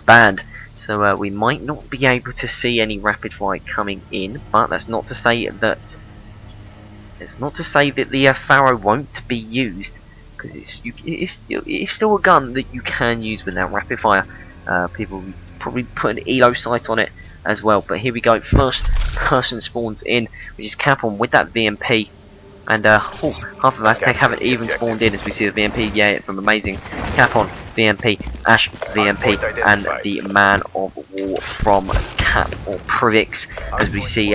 banned. So we might not be able to see any rapid fire coming in, but that's not to say that the Pharaoh won't be used, because it's still a gun that you can use without rapid fire. People probably put an ELO sight on it as well. But here we go, first person spawns in, which is Capon with that VMP. And half of Aztec haven't even spawned in, as we see the VMP, yeah, from Amazing, Capon, VMP, Ash, VMP, and the Man of War from Cap or Privix, as we see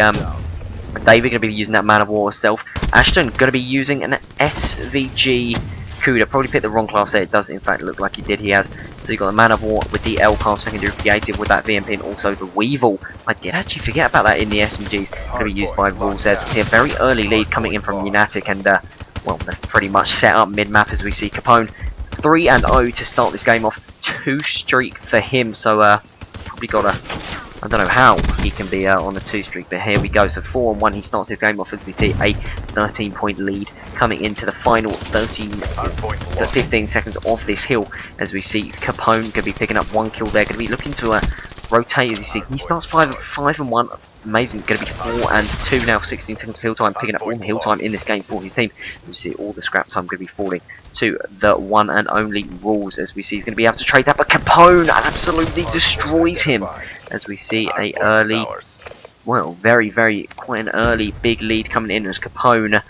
David going to be using that Man of War herself. Ashton going to be using an SVG Cuda. Probably picked the wrong class there. It does in fact look like he did. He has. So you got the Man of War with the L class secondary creative with that VMP, and also the Weevil. I did actually forget about that in the SMGs. Going to be used by Rules there. So we see a very early lead coming in from Lunatic, and well, they've pretty much set up mid map, as we see Capone 3-0 to start this game off. 2 streak for him. So probably got a. I don't know how he can be on a 2 streak, but here we go. So 4-1, he starts his game off, as we see a 13-point lead coming into the final 15 seconds of this hill, as we see Capone going to be picking up 1 kill there, going to be looking to rotate, as you see. He starts 5-1, amazing, going to be 4-2 now, 16 seconds of hill time, picking up all the hill time in this game for his team. As you see, all the scrap time going to be falling to the one and only Rules, as we see he's going to be able to trade that, but Capone absolutely destroys him, as we see a early, well, quite an early big lead coming in, as Capone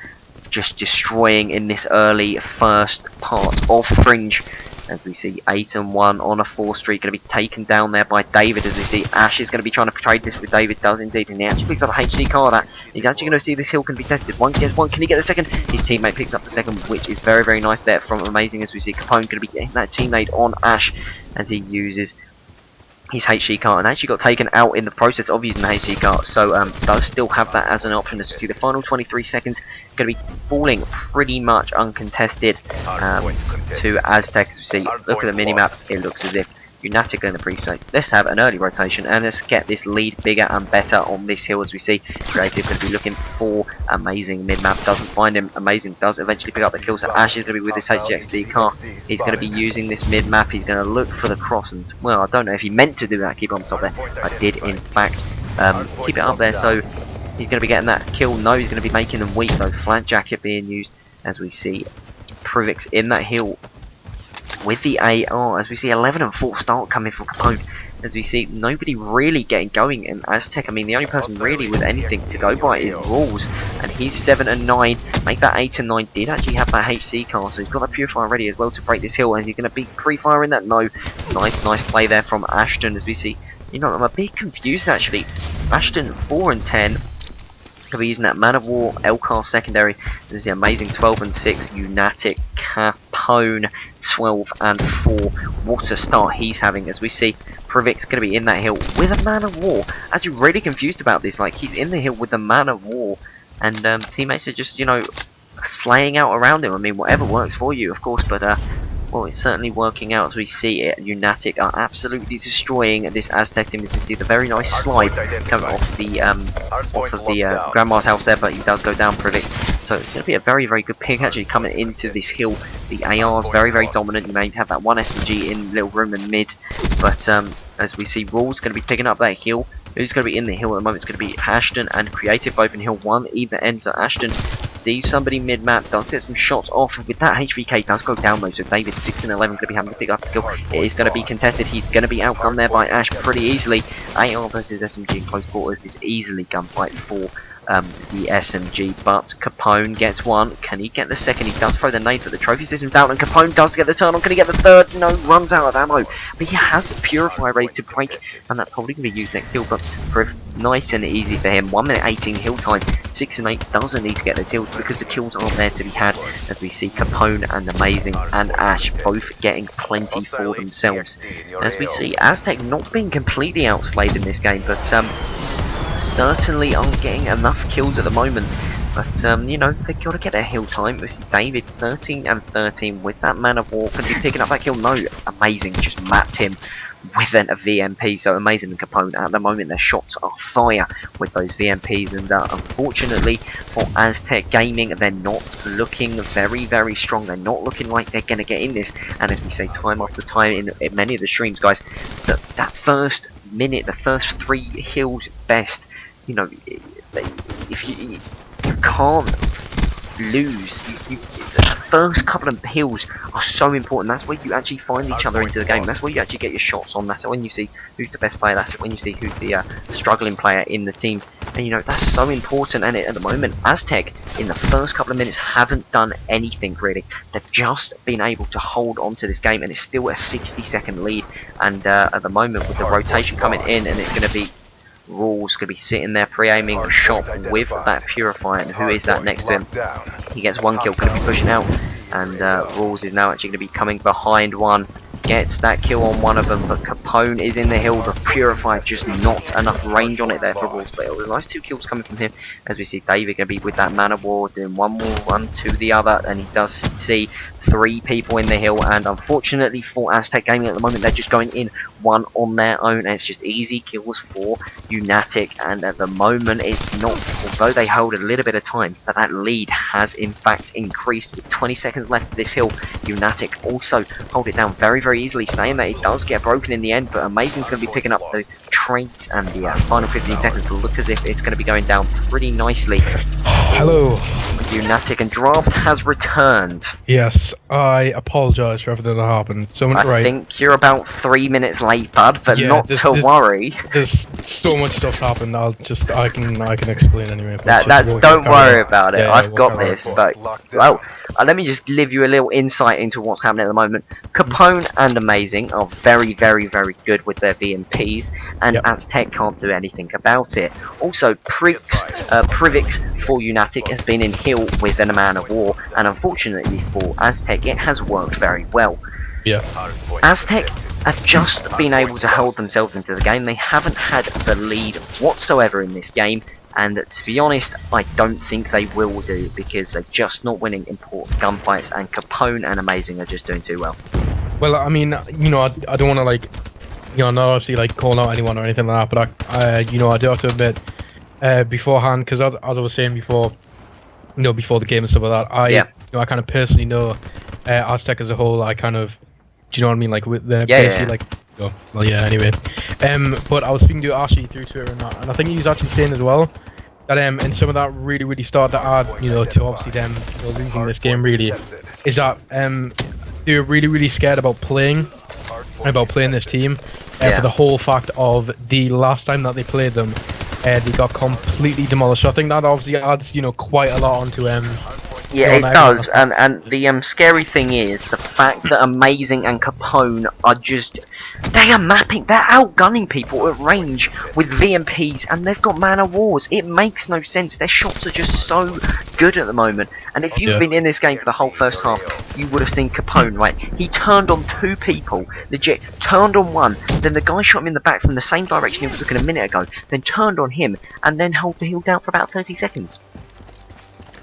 just destroying in this early first part of Fringe, as we see 8-1 on a 4 streak, going to be taken down there by David, as we see Ash is going to be trying to trade this with David, does indeed, and he actually picks up a HC car. That he's actually going to see this hill can be tested. One gets one, can he get the second? His teammate picks up the second, which is very nice there from Amazing, as we see Capone going to be getting that teammate on Ash, as he uses his HC car, and actually got taken out in the process of using the HC car, so does still have that as an option, as we see the final 23 seconds going to be falling pretty much uncontested to Aztec, as we see. Look at the minimap, it looks as if Lunatic going to pre-state. Let's have an early rotation and let's get this lead bigger and better on this hill, as we see Creative going to be looking for Amazing mid-map, doesn't find him. Amazing does eventually pick up the kill, so Ash is going to be with his HXD car. He's going to be using this mid-map, he's going to look for the cross, and well, I don't know if he meant to do that, keep on top there. I did in fact keep it up there, so he's going to be getting that kill. No, he's going to be making them weak though. Flat jacket being used, as we see Privix in that hill with the AR, as we see 11-4 start coming from Capone, as we see nobody really getting going in Aztec. I mean, the only person really with anything to go by is Rules, and he's 7-9, make that 8-9, did actually have that HC car, so he's got that Purifier ready as well to break this hill, as he's going to be pre-firing that. No, nice play there from Ashton, as we see, you know, I'm a bit confused actually. Ashton 4-10, could be using that Man of War L-Car secondary. This is the Amazing 12-6, Lunatic, Capone 12-4. What a start he's having, as we see Privix going to be in that hill with a Man of War. Actually really confused about this, like he's in the hill with the Man of War, and teammates are just, you know, slaying out around him. I mean, whatever works for you, of course, but well, it's certainly working out, as we see it. Lunatic are absolutely destroying this Aztec team, as you see the very nice slide coming off the Grandma's house there, but he does go down Privix. So it's going to be a very good pick actually coming into this hill. The AR is very dominant. You may have that one SMG in little room and mid, but as we see Rules going to be picking up that hill. Who's going to be in the hill at the moment? It's going to be Ashton and Creative both in hill 1 either end. So Ashton sees somebody mid-map, does get some shots off with that HVK, does go down though. So David 6-11 going to be having to pick up the skill. It is going to be contested. He's going to be outgunned there by Ash pretty easily. AR versus SMG in close quarters is easily gunfight for the SMG, but Capone gets one. Can he get the second? He does throw the nade, but the trophy system's down, and Capone does get the turn on. Can he get the third? No, runs out of ammo, but he has Purifier ready to break, and that probably can be used next hill, but nice and easy for him. 1 minute 18 hill time. 6-8 doesn't need to get the kills because the kills aren't there to be had, as we see Capone and Amazing and Ash both getting plenty for themselves. As we see Aztec not being completely outslayed in this game, but certainly aren't getting enough kills at the moment. But you know, they've got to get their hill time. We see David 13-13 with that Man of War. Can be picking up that kill? No, Amazing just mapped him with a VMP. So Amazing and Capone at the moment, their shots are fire with those VMPs, and unfortunately for Aztec Gaming, they're not looking very strong. They're not looking like they're going to get in this, and as we say time after time in many of the streams, guys, that first minute, the first 3 hills best, you know, if you can't lose. The first couple of hills are so important. That's where you actually find each other into the game. That's where you actually get your shots on. That's when you see who's the best player. That's when you see who's the struggling player in the teams. And you know, that's so important. And at the moment, Aztec in the first couple of minutes haven't done anything really. They've just been able to hold on to this game, and it's still a 60-second lead. And at the moment, with the rotation coming in, and it's going to be Rules going to be sitting there pre-aiming a shot with that Purifier, and who is that next to him? He gets 1 kill, going to be pushing out, and Rules is now actually going to be coming behind one, gets that kill on one of them, but Capone is in the hill. The Purifier just not enough range on it there for Rules, but it was nice 2 kills coming from him, as we see David going to be with that Man of War, doing one more run to the other, and he does see 3 people in the hill, and unfortunately for Aztec Gaming at the moment, they're just going in one on their own, and it's just easy kills for Unatic. And at the moment, it's not, although they hold a little bit of time, but that lead has in fact increased with 20 seconds left of this hill. Unatic also hold it down very easily, saying that it does get broken in the end, but Amazing's going to be picking up the traits, and the final 15 seconds will look as if it's going to be going down pretty nicely. Hello. Unatic, and Draft has returned. Yes, I apologise for everything that happened. I think you're about 3 minutes late, bud, but yeah, not to worry. There's so much stuff's happened. I can explain anyway. Don't worry about it. I've got this. But well, on. let me just give you a little insight into what's happening at the moment. Capone and Amazing are very good with their VMPs, and Aztec can't do anything about it. Also, Privix for Unatic has been in hill with a Man of War, and unfortunately for Aztec, it has worked very well. Yeah. Aztec have just been able to hold themselves into the game. They haven't had the lead whatsoever in this game, and to be honest, I don't think they will do, because they're just not winning important gunfights, and Capone and Amazing are just doing too well. Well, I mean, you know, I don't want to, like, you know, not obviously like call out anyone or anything like that, but you know, I do have to admit beforehand, because as I was saying before, you know, before the game and stuff like that, you know, I kind of personally know Aztec as a whole. I kind of, do you know what I mean? Like with the like, oh, well, yeah. Anyway, but I was speaking to Ashley through Twitter and that, and I think he was actually saying as well that in some of that really started to add, you know, to obviously them, you know, losing this game really, is that they were really scared about playing this team for the whole fact of the last time that they played them, they got completely demolished. So I think that obviously adds, you know, quite a lot onto yeah, it does, and the scary thing is the fact that Amazing and Capone are just, they are they're outgunning people at range with VMPs, and they've got Man of Wars. It makes no sense. Their shots are just so good at the moment, and if you've been in this game for the whole first half, you would have seen Capone, right? He turned on 2 people, legit, turned on one, then the guy shot him in the back from the same direction he was looking a minute ago, then turned on him, and then held the hill down for about 30 seconds.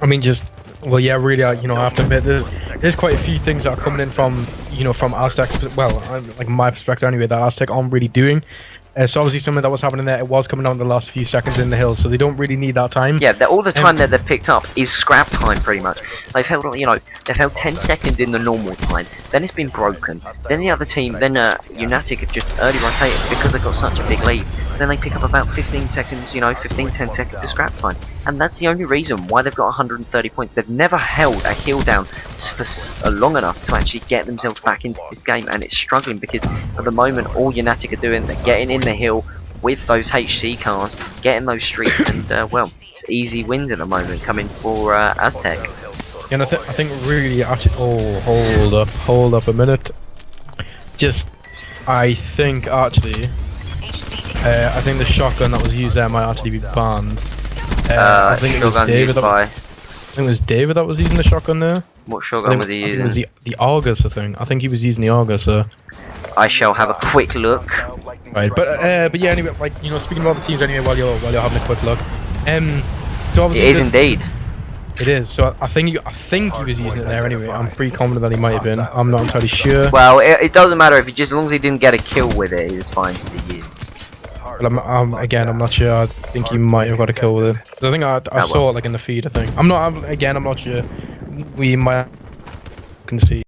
I mean, just, well, yeah, really, you know, I have to admit, there's quite a few things that are coming in from, you know, from Aztec, well, like my perspective anyway, that Aztec aren't really doing. So obviously something that was happening there, it was coming down the last few seconds in the hill, so they don't really need that time. Yeah, all the time that they've picked up is scrap time, pretty much. They've held, you know, they've held 10 seconds in the normal time, then it's been broken, then the other team, then Unatic have just early rotated because they've got such a big lead, then they pick up about 15 seconds, you know, 10 seconds of scrap time, and that's the only reason why they've got 130 points. They've never held a hill down for long enough to actually get themselves back into this game, and it's struggling because at the moment all Unatic are doing, they're getting in the hill with those HC cars, getting those streets, and well, it's easy wins at the moment coming for Aztec. And I think really actually, oh, hold up a minute. Just, I think actually, I think the shotgun that was used there might actually be banned. I think it was David. I think it was David that was using the shotgun there. What shotgun was he using? It was the Argus, I think. I think he was using the Argus. I shall have a quick look. Right, but yeah, anyway, like, you know, speaking about the teams anyway, while you're having a quick look, so obviously it is indeed. It is. So I think he was using it there anyway. I'm pretty confident that he might have been. I'm not entirely sure. Well, it doesn't matter if he just, as long as he didn't get a kill with it, he was fine to be used. But again, I'm not sure. I think he might have got a kill with it. 'Cause I think I saw it like in the feed. I think. I'm not sure. We might can see.